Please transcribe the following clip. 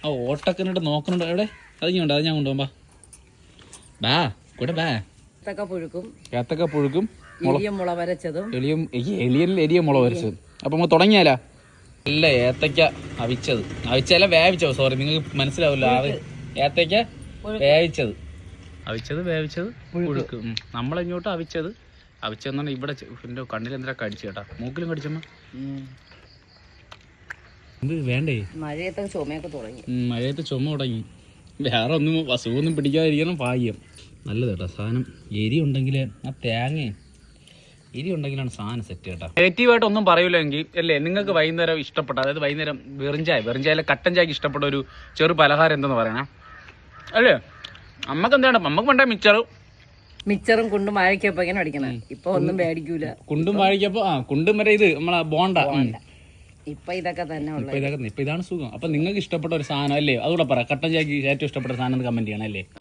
ആ ഓട്ടക്കനിട്ട് നോക്കുന്നുണ്ട് എവിടെ? അത് ഞാൻ കൊണ്ടുപോകാം. ബാ കൂടെ ബാ. ഏത്തക്ക പുഴുക്കും മുള വരച്ചതും എരിയ മുള വരച്ചതും. അപ്പൊ നമ്മൾ തുടങ്ങിയാലാ? നല്ല ഏത്തക്ക അവിച്ചല്ല വേവിച്ചത്. സോറി, നിങ്ങൾക്ക് മനസ്സിലാവില്ല. ഏത്തക്ക വേവിച്ചത് പുഴുക്ക്. നമ്മളിങ്ങോട്ട് അവിച്ചെന്നാണ്. ഇവിടെ എൻ്റെ കണ്ണിൽ എന്തിനാ കടിച്ചു കേട്ടാ, മൂക്കിലും കടിച്ചമ്മ. എന്ത് വേണ്ടേ? മഴയത്ത് ചുമ തുടങ്ങി. വേറെ ഒന്നും അസുഖമൊന്നും പിടിക്കാതിരിക്കണം. ഭാഗ്യം നല്ലത് കേട്ടോ സാധനം. എരി ഉണ്ടെങ്കിൽ ആ എരി ഉണ്ടെങ്കിലാണ് സാധനം സെറ്റ് കേട്ടോ. നെഗറ്റീവായിട്ട് ഒന്നും പറയൂലെങ്കിൽ അല്ലേ നിങ്ങൾക്ക് വൈകുന്നേരം ഇഷ്ടപ്പെട്ട, അതായത് വൈകുന്നേരം വെറുംചായയിലെ കട്ടൻ ചായക്ക് ഇഷ്ടപ്പെട്ട ഒരു ചെറു പലഹാരം എന്തെന്ന് പറയണേ അല്ലേ? നമുക്ക് എന്താണ്, നമുക്ക് വേണ്ട മിച്ചറും കുണ്ടും വാഴക്കപ്പോ ഇങ്ങനെ അടിക്കണം. ഇപ്പൊ ഒന്നും മേടിക്കൂല. കുണ്ടും വാഴക്കപ്പോ കുണ്ടും വരെ ഇത് നമ്മളെ ബോണ്ട. ഇപ്പൊ ഇതൊക്കെ തന്നെ ഇപ്പൊ ഇതാണ് സുഖം. അപ്പൊ നിങ്ങൾക്ക് ഇഷ്ടപ്പെട്ട ഒരു സാധനം അല്ലേ, അതുകൂടെ പറ. കട്ടൻ ചായക്ക് ഏറ്റവും ഇഷ്ടപ്പെട്ട സാധനം കമന്റ് ചെയ്യണം അല്ലേ?